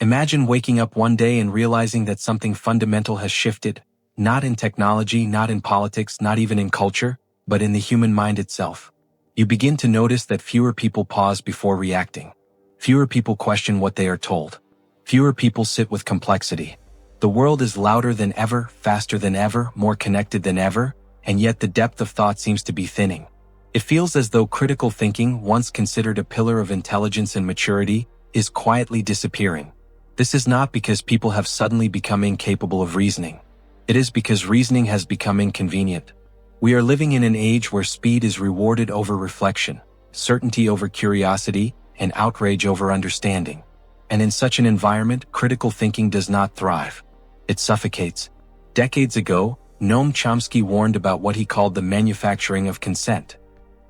Imagine waking up one day and realizing that something fundamental has shifted, not in technology, not in politics, not even in culture, but in the human mind itself. You begin to notice that fewer people pause before reacting. Fewer people question what they are told. Fewer people sit with complexity. The world is louder than ever, faster than ever, more connected than ever, and yet the depth of thought seems to be thinning. It feels as though critical thinking, once considered a pillar of intelligence and maturity, is quietly disappearing. This is not because people have suddenly become incapable of reasoning. It is because reasoning has become inconvenient. We are living in an age where speed is rewarded over reflection, certainty over curiosity, and outrage over understanding. And in such an environment, critical thinking does not thrive. It suffocates. Decades ago, Noam Chomsky warned about what he called the manufacturing of consent.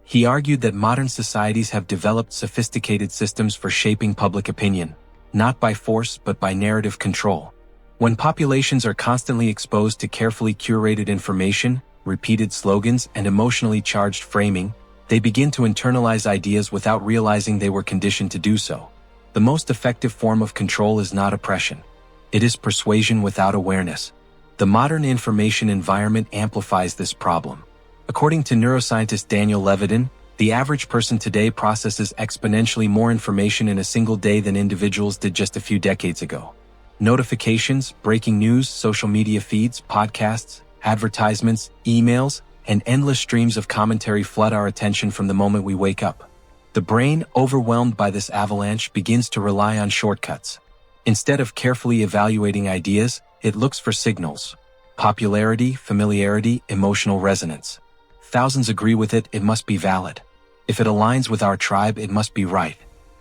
He argued that modern societies have developed sophisticated systems for shaping public opinion, not by force but by narrative control. When populations are constantly exposed to carefully curated information, repeated slogans, and emotionally charged framing, they begin to internalize ideas without realizing they were conditioned to do so. The most effective form of control is not oppression. It is persuasion without awareness. The modern information environment amplifies this problem. According to neuroscientist Daniel Levitin, the average person today processes exponentially more information in a single day than individuals did just a few decades ago. Notifications, breaking news, social media feeds, podcasts, advertisements, emails, and endless streams of commentary flood our attention from the moment we wake up. The brain, overwhelmed by this avalanche, begins to rely on shortcuts. Instead of carefully evaluating ideas, it looks for signals: popularity, familiarity, emotional resonance. Thousands agree with it, it must be valid. If it aligns with our tribe, it must be right.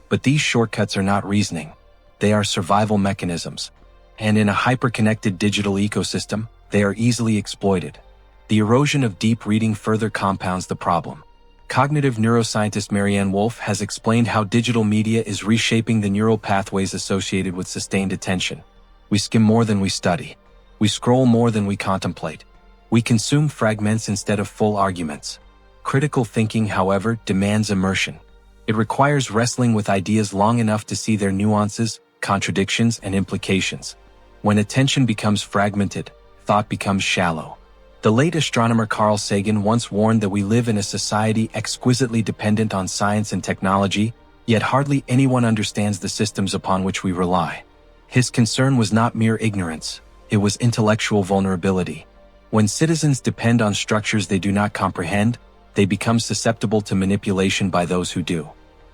But these shortcuts are not reasoning. They are survival mechanisms. And in a hyper-connected digital ecosystem, they are easily exploited. The erosion of deep reading further compounds the problem. Cognitive neuroscientist Marianne Wolf has explained how digital media is reshaping the neural pathways associated with sustained attention. We skim more than we study. We scroll more than we contemplate. We consume fragments instead of full arguments. Critical thinking, however, demands immersion. It requires wrestling with ideas long enough to see their nuances, contradictions, and implications. When attention becomes fragmented, thought becomes shallow. The late astronomer Carl Sagan once warned that we live in a society exquisitely dependent on science and technology, yet hardly anyone understands the systems upon which we rely. His concern was not mere ignorance, it was intellectual vulnerability. When citizens depend on structures they do not comprehend, they become susceptible to manipulation by those who do.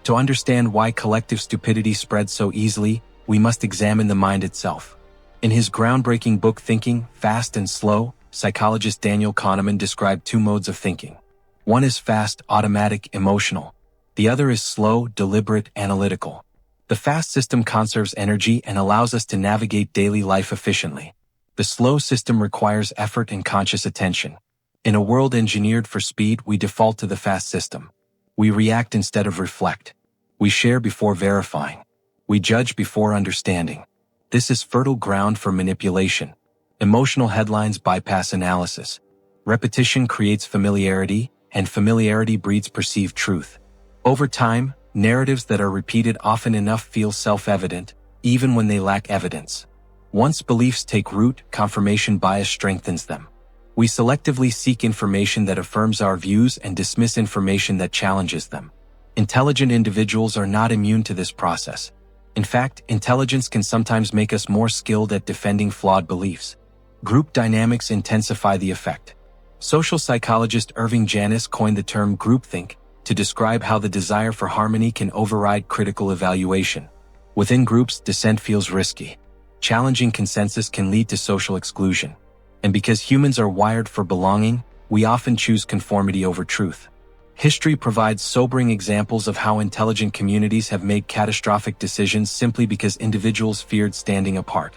To understand why collective stupidity spreads so easily, we must examine the mind itself. In his groundbreaking book Thinking, Fast and Slow, psychologist Daniel Kahneman described two modes of thinking. One is fast, automatic, emotional. The other is slow, deliberate, analytical. The fast system conserves energy and allows us to navigate daily life efficiently. The slow system requires effort and conscious attention. In a world engineered for speed, we default to the fast system. We react instead of reflect. We share before verifying. We judge before understanding. This is fertile ground for manipulation. Emotional headlines bypass analysis. Repetition creates familiarity, and familiarity breeds perceived truth. Over time, narratives that are repeated often enough feel self-evident, even when they lack evidence. Once beliefs take root, confirmation bias strengthens them. We selectively seek information that affirms our views and dismiss information that challenges them. Intelligent individuals are not immune to this process. In fact, intelligence can sometimes make us more skilled at defending flawed beliefs. Group dynamics intensify the effect. Social psychologist Irving Janis coined the term groupthink to describe how the desire for harmony can override critical evaluation. Within groups, dissent feels risky. Challenging consensus can lead to social exclusion. And because humans are wired for belonging, we often choose conformity over truth. History provides sobering examples of how intelligent communities have made catastrophic decisions simply because individuals feared standing apart.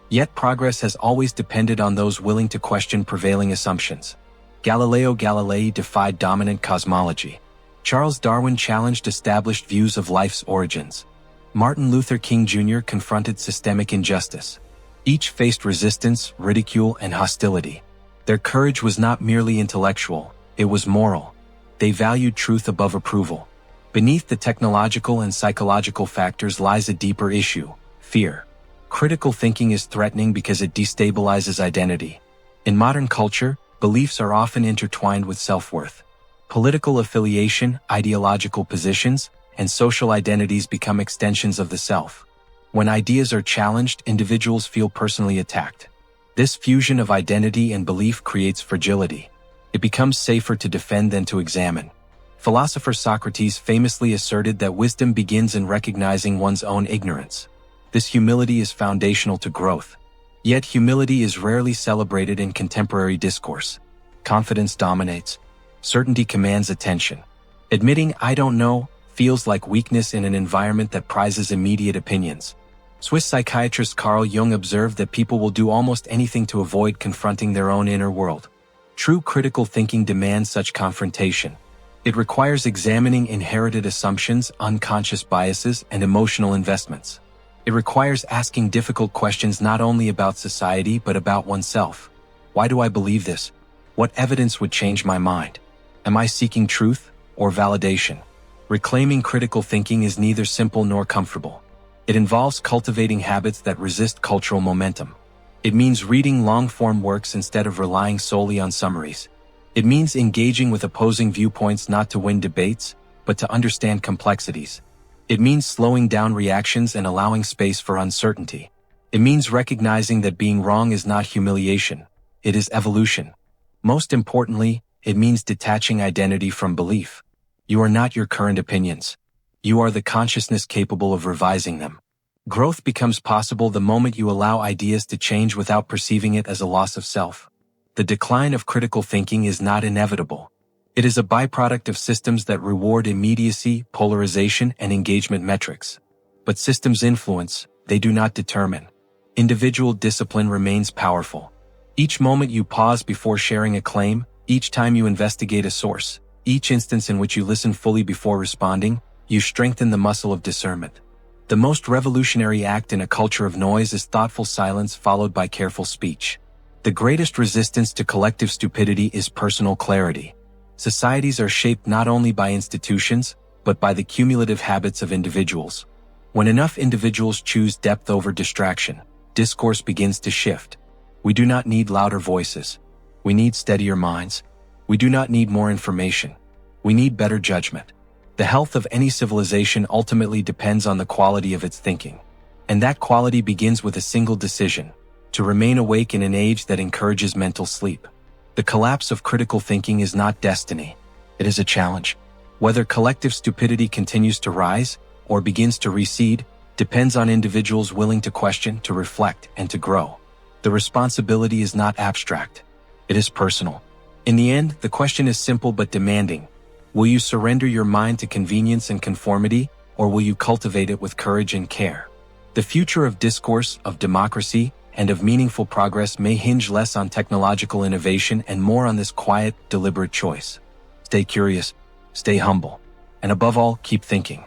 Yet progress has always depended on those willing to question prevailing assumptions. Galileo Galilei defied dominant cosmology. Charles Darwin challenged established views of life's origins. Martin Luther King Jr. confronted systemic injustice. Each faced resistance, ridicule, and hostility. Their courage was not merely intellectual, it was moral. They valued truth above approval. Beneath the technological and psychological factors lies a deeper issue: fear. Critical thinking is threatening because it destabilizes identity. In modern culture, beliefs are often intertwined with self-worth. Political affiliation, ideological positions, and social identities become extensions of the self. When ideas are challenged, individuals feel personally attacked. This fusion of identity and belief creates fragility. It becomes safer to defend than to examine. Philosopher Socrates famously asserted that wisdom begins in recognizing one's own ignorance. This humility is foundational to growth. Yet humility is rarely celebrated in contemporary discourse. Confidence dominates. Certainty commands attention. Admitting "I don't know" feels like weakness in an environment that prizes immediate opinions. Swiss psychiatrist Carl Jung observed that people will do almost anything to avoid confronting their own inner world. True critical thinking demands such confrontation. It requires examining inherited assumptions, unconscious biases, and emotional investments. It requires asking difficult questions not only about society but about oneself. Why do I believe this? What evidence would change my mind? Am I seeking truth or validation? Reclaiming critical thinking is neither simple nor comfortable. It involves cultivating habits that resist cultural momentum. It means reading long-form works instead of relying solely on summaries. It means engaging with opposing viewpoints not to win debates, but to understand complexities. It means slowing down reactions and allowing space for uncertainty. It means recognizing that being wrong is not humiliation, it is evolution. Most importantly, it means detaching identity from belief. You are not your current opinions. You are the consciousness capable of revising them. Growth becomes possible the moment you allow ideas to change without perceiving it as a loss of self. The decline of critical thinking is not inevitable. It is a byproduct of systems that reward immediacy, polarization, and engagement metrics. But systems influence, they do not determine. Individual discipline remains powerful. Each moment you pause before sharing a claim, each time you investigate a source, each instance in which you listen fully before responding, you strengthen the muscle of discernment. The most revolutionary act in a culture of noise is thoughtful silence followed by careful speech. The greatest resistance to collective stupidity is personal clarity. Societies are shaped not only by institutions, but by the cumulative habits of individuals. When enough individuals choose depth over distraction, discourse begins to shift. We do not need louder voices. We need steadier minds. We do not need more information. We need better judgment. The health of any civilization ultimately depends on the quality of its thinking. And that quality begins with a single decision: to remain awake in an age that encourages mental sleep. The collapse of critical thinking is not destiny. It is a challenge. Whether collective stupidity continues to rise or begins to recede depends on individuals willing to question, to reflect, and to grow. The responsibility is not abstract. It is personal. In the end, the question is simple but demanding. Will you surrender your mind to convenience and conformity, or will you cultivate it with courage and care? The future of discourse, of democracy, and of meaningful progress may hinge less on technological innovation and more on this quiet, deliberate choice. Stay curious, stay humble, and above all, keep thinking.